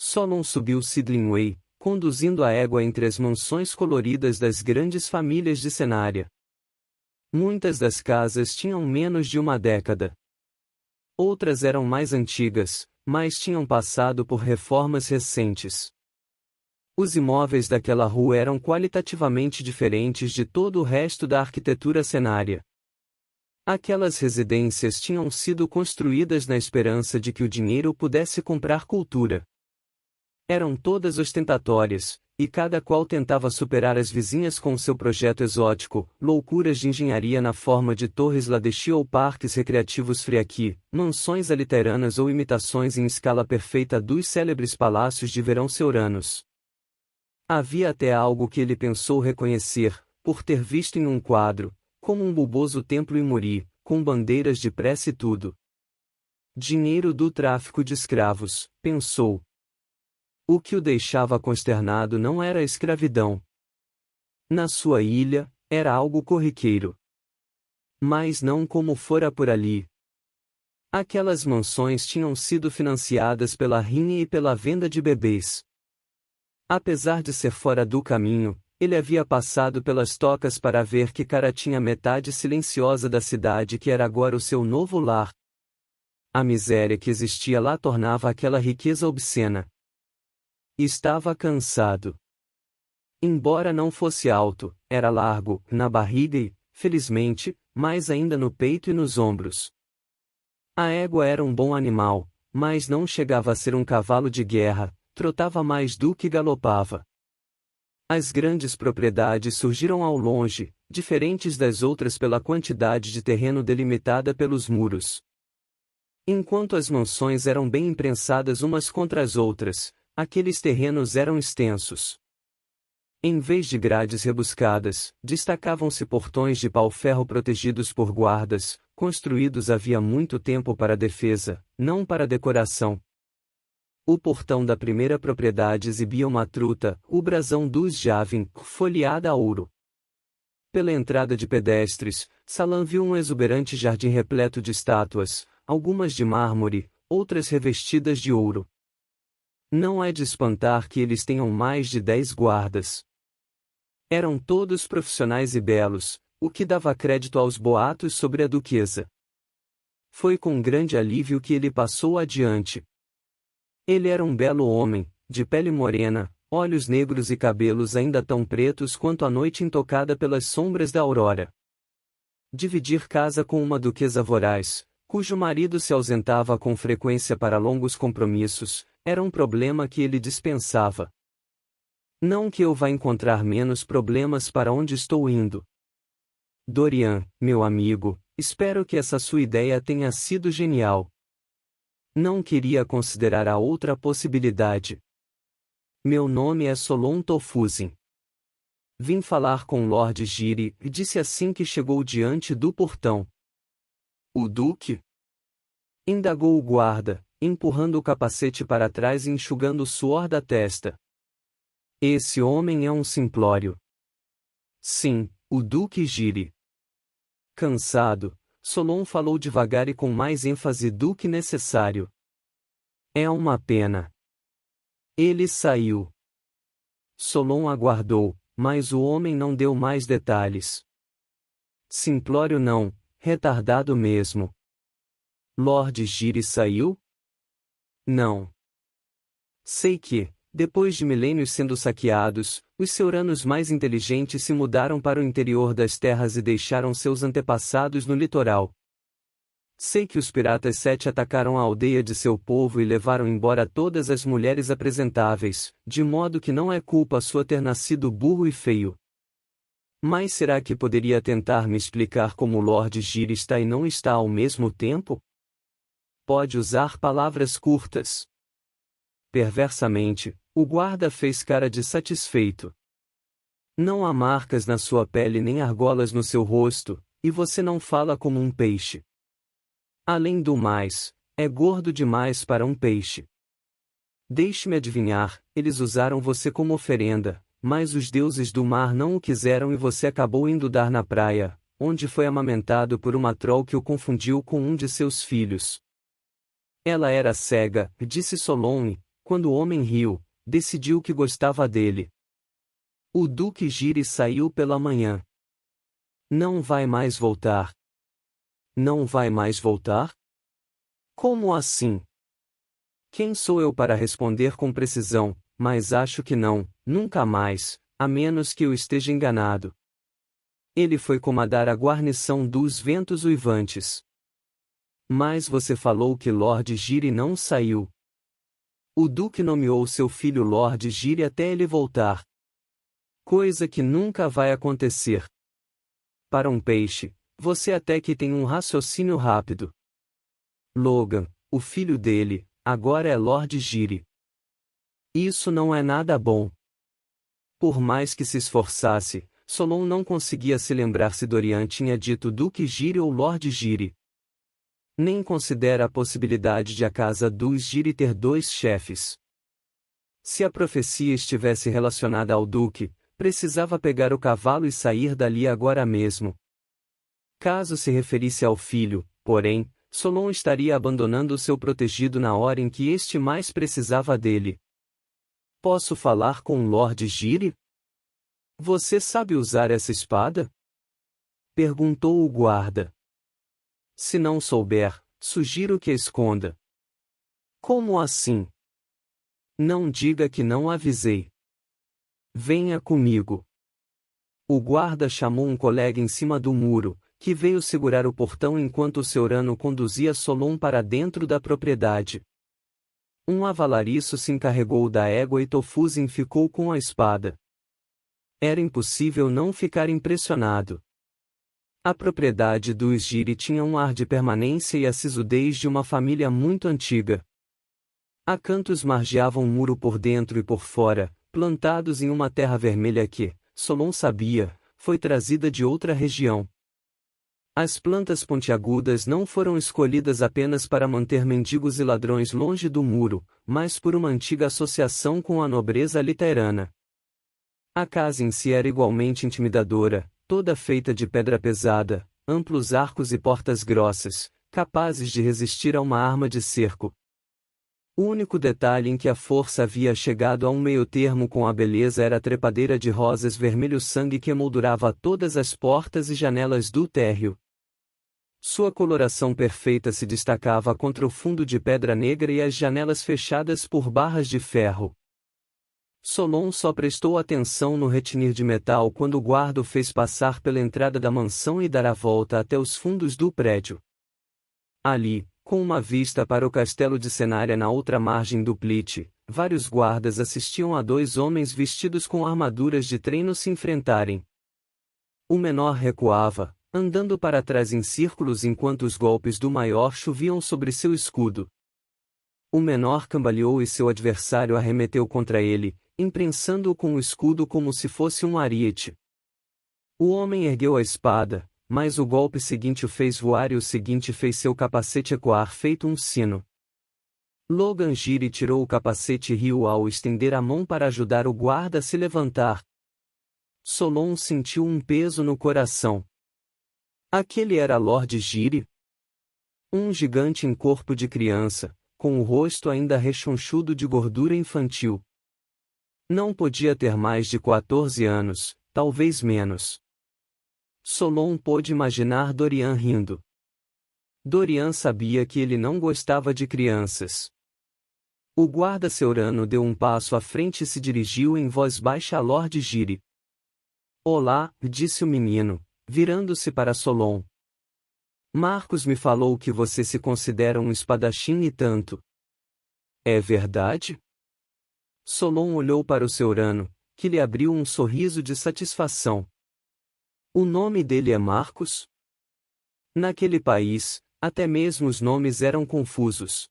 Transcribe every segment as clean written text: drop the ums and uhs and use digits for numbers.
Solon subiu Sidling Way, conduzindo a égua entre as mansões coloridas das grandes famílias de Cenária. Muitas das casas tinham menos de uma década. Outras eram mais antigas, mas tinham passado por reformas recentes. Os imóveis daquela rua eram qualitativamente diferentes de todo o resto da arquitetura cenária. Aquelas residências tinham sido construídas na esperança de que o dinheiro pudesse comprar cultura. Eram todas ostentatórias, e cada qual tentava superar as vizinhas com seu projeto exótico, loucuras de engenharia na forma de torres Ladeshi ou parques recreativos Friaki, mansões aliteranas ou imitações em escala perfeita dos célebres palácios de verão seuranos. Havia até algo que ele pensou reconhecer, por ter visto em um quadro, como um bulboso templo em Muri, com bandeiras de prece e tudo. Dinheiro do tráfico de escravos, pensou. O que o deixava consternado não era a escravidão. Na sua ilha, era algo corriqueiro. Mas não como fora por ali. Aquelas mansões tinham sido financiadas pela rinha e pela venda de bebês. Apesar de ser fora do caminho, ele havia passado pelas tocas para ver que cara tinha metade silenciosa da cidade que era agora o seu novo lar. A miséria que existia lá tornava aquela riqueza obscena. Estava cansado. Embora não fosse alto, era largo, na barriga e, felizmente, mais ainda no peito e nos ombros. A égua era um bom animal, mas não chegava a ser um cavalo de guerra, trotava mais do que galopava. As grandes propriedades surgiram ao longe, diferentes das outras pela quantidade de terreno delimitada pelos muros. Enquanto as mansões eram bem imprensadas umas contra as outras, aqueles terrenos eram extensos. Em vez de grades rebuscadas, destacavam-se portões de pau-ferro protegidos por guardas, construídos havia muito tempo para defesa, não para decoração. O portão da primeira propriedade exibia uma truta, o brasão dos Javin, folheada a ouro. Pela entrada de pedestres, Salam viu um exuberante jardim repleto de estátuas, algumas de mármore, outras revestidas de ouro. Não é de espantar que eles tenham mais de 10 guardas. Eram todos profissionais e belos, o que dava crédito aos boatos sobre a duquesa. Foi com grande alívio que ele passou adiante. Ele era um belo homem, de pele morena, olhos negros e cabelos ainda tão pretos quanto a noite intocada pelas sombras da aurora. Dividir casa com uma duquesa voraz, cujo marido se ausentava com frequência para longos compromissos, era um problema que ele dispensava. Não que eu vá encontrar menos problemas para onde estou indo. Dorian, meu amigo, espero que essa sua ideia tenha sido genial. Não queria considerar a outra possibilidade. Meu nome é Solon Tofuzin. Vim falar com Lord Giri, e disse assim que chegou diante do portão. O Duque? Indagou o guarda, empurrando o capacete para trás e enxugando o suor da testa. Esse homem é um simplório. Sim, o Duque Giri. Cansado, Solon falou devagar e com mais ênfase do que necessário. É uma pena. Ele saiu. Solon aguardou, mas o homem não deu mais detalhes. Simplório não, retardado mesmo. Lord Giri saiu? Não. Sei que, depois de milênios sendo saqueados, os seuranos mais inteligentes se mudaram para o interior das terras e deixaram seus antepassados no litoral. Sei que os piratas 7 atacaram a aldeia de seu povo e levaram embora todas as mulheres apresentáveis, de modo que não é culpa sua ter nascido burro e feio. Mas será que poderia tentar me explicar como o Lord Giri está e não está ao mesmo tempo? Pode usar palavras curtas. Perversamente, o guarda fez cara de satisfeito. Não há marcas na sua pele nem argolas no seu rosto, e você não fala como um peixe. Além do mais, é gordo demais para um peixe. Deixe-me adivinhar, eles usaram você como oferenda, mas os deuses do mar não o quiseram e você acabou indo dar na praia, onde foi amamentado por uma troll que o confundiu com um de seus filhos. Ela era cega, disse Solon, Quando o homem riu, decidiu que gostava dele. O Duque Giri saiu pela manhã. Não vai mais voltar. Não vai mais voltar? Como assim? Quem sou eu para responder com precisão, mas acho que não, nunca mais, a menos que eu esteja enganado. Ele foi comandar a guarnição dos ventos uivantes. Mas você falou que Lord Giri não saiu. O Duque nomeou seu filho Lord Giri até ele voltar. Coisa que nunca vai acontecer. Para um peixe, você até que tem um raciocínio rápido. Logan, o filho dele, agora é Lord Giri. Isso não é nada bom. Por mais que se esforçasse, Solon não conseguia se lembrar se Dorian tinha dito Duque Giri ou Lord Giri. Nem considera a possibilidade de a casa dos Giri ter dois chefes. Se a profecia estivesse relacionada ao Duque, precisava pegar o cavalo e sair dali agora mesmo. Caso se referisse ao filho, porém, Solon estaria abandonando seu protegido na hora em que este mais precisava dele. Posso falar com Lord Giri? Você sabe usar essa espada? Perguntou o guarda. Se não souber, sugiro que a esconda. Como assim? Não diga que não avisei. Venha comigo. O guarda chamou um colega em cima do muro, que veio segurar o portão enquanto o Seorano conduzia Solon para dentro da propriedade. Um avalariço se encarregou da égua e Tofuzin ficou com a espada. Era impossível não ficar impressionado. A propriedade dos Giri tinha um ar de permanência e a sisudez de uma família muito antiga. Há cantos margeavam o muro por dentro e por fora, plantados em uma terra vermelha que, Solon sabia, foi trazida de outra região. As plantas pontiagudas não foram escolhidas apenas para manter mendigos e ladrões longe do muro, mas por uma antiga associação com a nobreza literana. A casa em si era igualmente intimidadora, toda feita de pedra pesada, amplos arcos e portas grossas, capazes de resistir a uma arma de cerco. O único detalhe em que a força havia chegado a um meio-termo com a beleza era a trepadeira de rosas vermelho-sangue que emoldurava todas as portas e janelas do térreo. Sua coloração perfeita se destacava contra o fundo de pedra negra e as janelas fechadas por barras de ferro. Solon só prestou atenção no retinir de metal quando o guarda o fez passar pela entrada da mansão e dar a volta até os fundos do prédio. Ali, com uma vista para o castelo de Cenária na outra margem do Plite, vários guardas assistiam a dois homens vestidos com armaduras de treino se enfrentarem. O menor recuava, andando para trás em círculos enquanto os golpes do maior choviam sobre seu escudo. O menor cambaleou e seu adversário arremeteu contra ele, imprensando-o com o escudo como se fosse um ariete. O homem ergueu a espada, mas o golpe seguinte o fez voar e o seguinte fez seu capacete ecoar feito um sino. Logan Giri tirou o capacete e riu ao estender a mão para ajudar o guarda a se levantar. Solon sentiu um peso no coração. Aquele era Lord Giri? Um gigante em corpo de criança, com o rosto ainda rechonchudo de gordura infantil. Não podia ter mais de 14 anos, talvez menos. Solon pôde imaginar Dorian rindo. Dorian sabia que ele não gostava de crianças. O guarda Seorano deu um passo à frente e se dirigiu em voz baixa a Lord Giri. Olá, disse o menino, virando-se para Solon. Marcos me falou que você se considera um espadachim e tanto. É verdade? Solon olhou para o Seorano, que lhe abriu um sorriso de satisfação. O nome dele é Marcos? Naquele país, até mesmo os nomes eram confusos.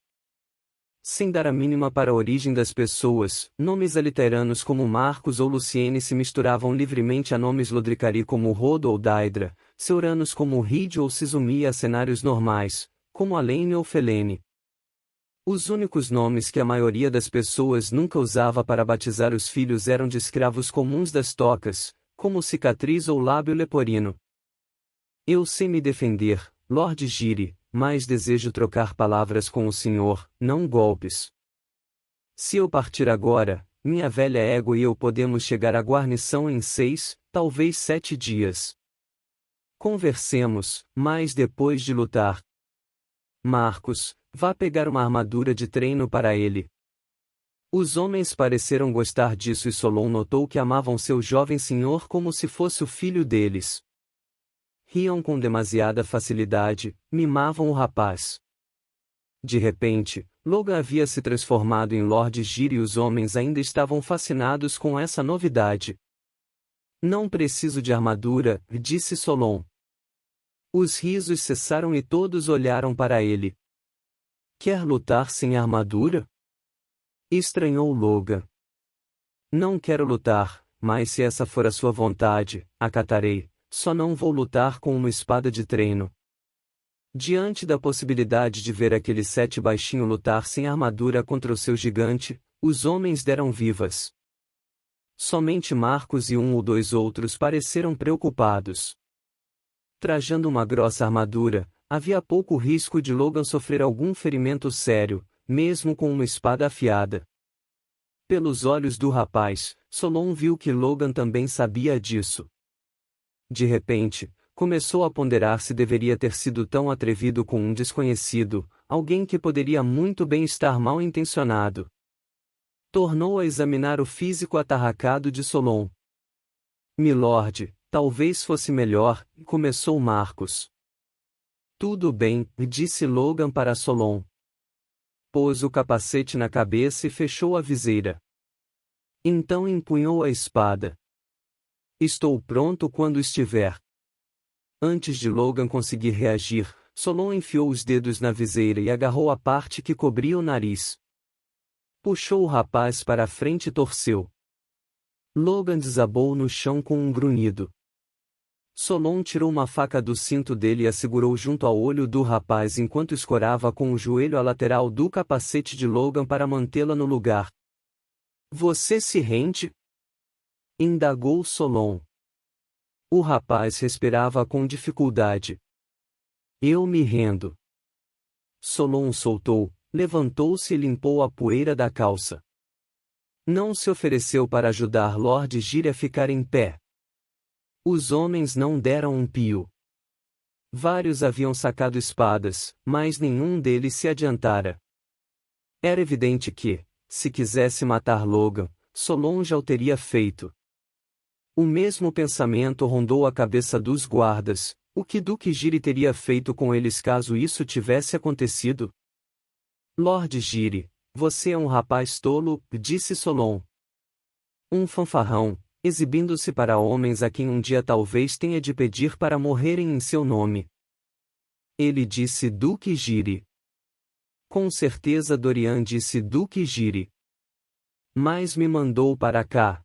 Sem dar a mínima para a origem das pessoas, nomes aliteranos como Marcos ou Luciene se misturavam livremente a nomes Lodricari como Rodo ou Daedra, Seoranos como Ride ou Sizumi a cenários normais, como Alene ou Felene. Os únicos nomes que a maioria das pessoas nunca usava para batizar os filhos eram de escravos comuns das tocas, como Cicatriz ou Lábio Leporino. Eu sei me defender, Lord Giri, mas desejo trocar palavras com o senhor, não golpes. Se eu partir agora, minha velha égua e eu podemos chegar à guarnição em 6, talvez 7 dias. Conversemos, mas depois de lutar. Marcos, vá pegar uma armadura de treino para ele. Os homens pareceram gostar disso e Solon notou que amavam seu jovem senhor como se fosse o filho deles. Riam com demasiada facilidade, mimavam o rapaz. De repente, Logan havia se transformado em Lord Gir e os homens ainda estavam fascinados com essa novidade. Não preciso de armadura, disse Solon. Os risos cessaram e todos olharam para ele. Quer lutar sem armadura? Estranhou Logan. Não quero lutar, mas se essa for a sua vontade, acatarei, só não vou lutar com uma espada de treino. Diante da possibilidade de ver aquele 7 baixinho lutar sem armadura contra o seu gigante, os homens deram vivas. Somente Marcos e um ou dois outros pareceram preocupados. Trajando uma grossa armadura, havia pouco risco de Logan sofrer algum ferimento sério, mesmo com uma espada afiada. Pelos olhos do rapaz, Solon viu que Logan também sabia disso. De repente, começou a ponderar se deveria ter sido tão atrevido com um desconhecido, alguém que poderia muito bem estar mal intencionado. Tornou a examinar o físico atarracado de Solon. Milord, talvez fosse melhor, começou Marcos. Tudo bem, disse Logan para Solon. Pôs o capacete na cabeça e fechou a viseira. Então empunhou a espada. Estou pronto quando estiver. Antes de Logan conseguir reagir, Solon enfiou os dedos na viseira e agarrou a parte que cobria o nariz. Puxou o rapaz para a frente e torceu. Logan desabou no chão com um grunhido. Solon tirou uma faca do cinto dele e a segurou junto ao olho do rapaz enquanto escorava com o joelho a lateral do capacete de Logan para mantê-la no lugar. Você se rende? Indagou Solon. O rapaz respirava com dificuldade. Eu me rendo. Solon soltou, levantou-se e limpou a poeira da calça. Não se ofereceu para ajudar Lord Gir a ficar em pé. Os homens não deram um pio. Vários haviam sacado espadas, mas nenhum deles se adiantara. Era evidente que, se quisesse matar Logan, Solon já o teria feito. O mesmo pensamento rondou a cabeça dos guardas: o que Duque Giri teria feito com eles caso isso tivesse acontecido? Lord Giri, você é um rapaz tolo, disse Solon. Um fanfarrão, exibindo-se para homens a quem um dia talvez tenha de pedir para morrerem em seu nome. Ele disse Duque Giri. Com certeza Dorian disse Duque Giri. Mas me mandou para cá.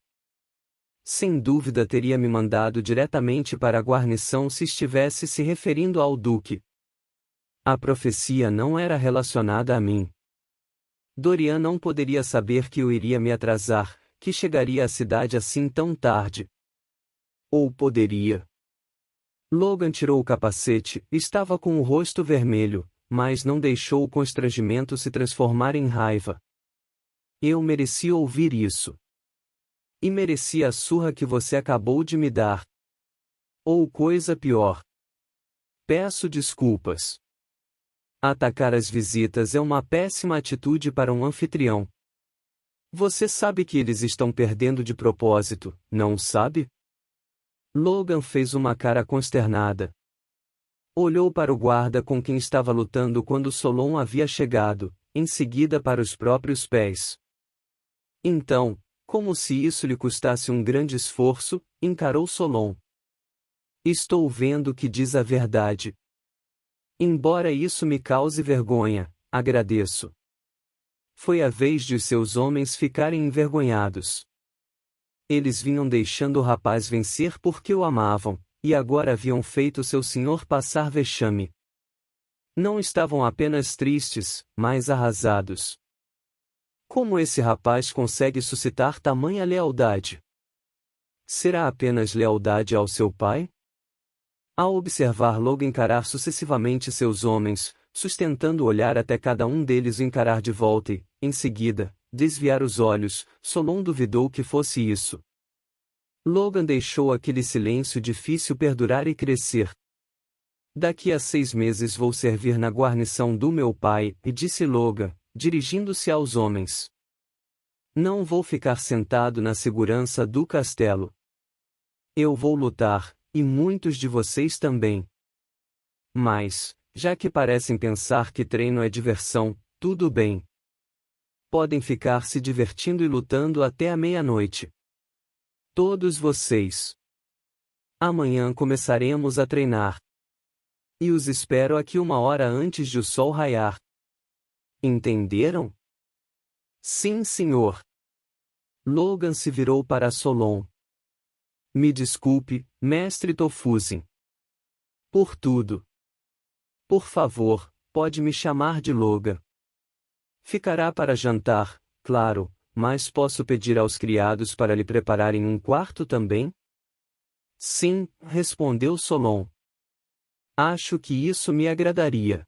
Sem dúvida teria me mandado diretamente para a guarnição se estivesse se referindo ao Duque. A profecia não era relacionada a mim. Dorian não poderia saber que eu iria me atrasar, que chegaria à cidade assim tão tarde. Ou poderia. Logan tirou o capacete, estava com o rosto vermelho, mas não deixou o constrangimento se transformar em raiva. Eu merecia ouvir isso. E merecia a surra que você acabou de me dar. Ou coisa pior. Peço desculpas. Atacar as visitas é uma péssima atitude para um anfitrião. Você sabe que eles estão perdendo de propósito, não sabe? Logan fez uma cara consternada. Olhou para o guarda com quem estava lutando quando Solon havia chegado, em seguida para os próprios pés. Então, como se isso lhe custasse um grande esforço, encarou Solon. Estou vendo que diz a verdade. Embora isso me cause vergonha, agradeço. Foi a vez de os seus homens ficarem envergonhados. Eles vinham deixando o rapaz vencer porque o amavam, e agora haviam feito seu senhor passar vexame. Não estavam apenas tristes, mas arrasados. Como esse rapaz consegue suscitar tamanha lealdade? Será apenas lealdade ao seu pai? Ao observar Logan encarar sucessivamente seus homens, sustentando o olhar até cada um deles o encarar de volta e, em seguida, desviar os olhos, Solon duvidou que fosse isso. Logan deixou aquele silêncio difícil perdurar e crescer. Daqui a 6 meses vou servir na guarnição do meu pai, e disse Logan, dirigindo-se aos homens. Não vou ficar sentado na segurança do castelo. Eu vou lutar, e muitos de vocês também. Mas, já que parecem pensar que treino é diversão, tudo bem. Podem ficar se divertindo e lutando até a meia-noite. Todos vocês. Amanhã começaremos a treinar. E os espero aqui 1 hora antes de o sol raiar. Entenderam? Sim, senhor. Logan se virou para Solon. Me desculpe, mestre Tofuzin. Por tudo. Por favor, pode me chamar de Logan. Ficará para jantar, claro, mas posso pedir aos criados para lhe prepararem um quarto também? Sim, respondeu Solon. Acho que isso me agradaria.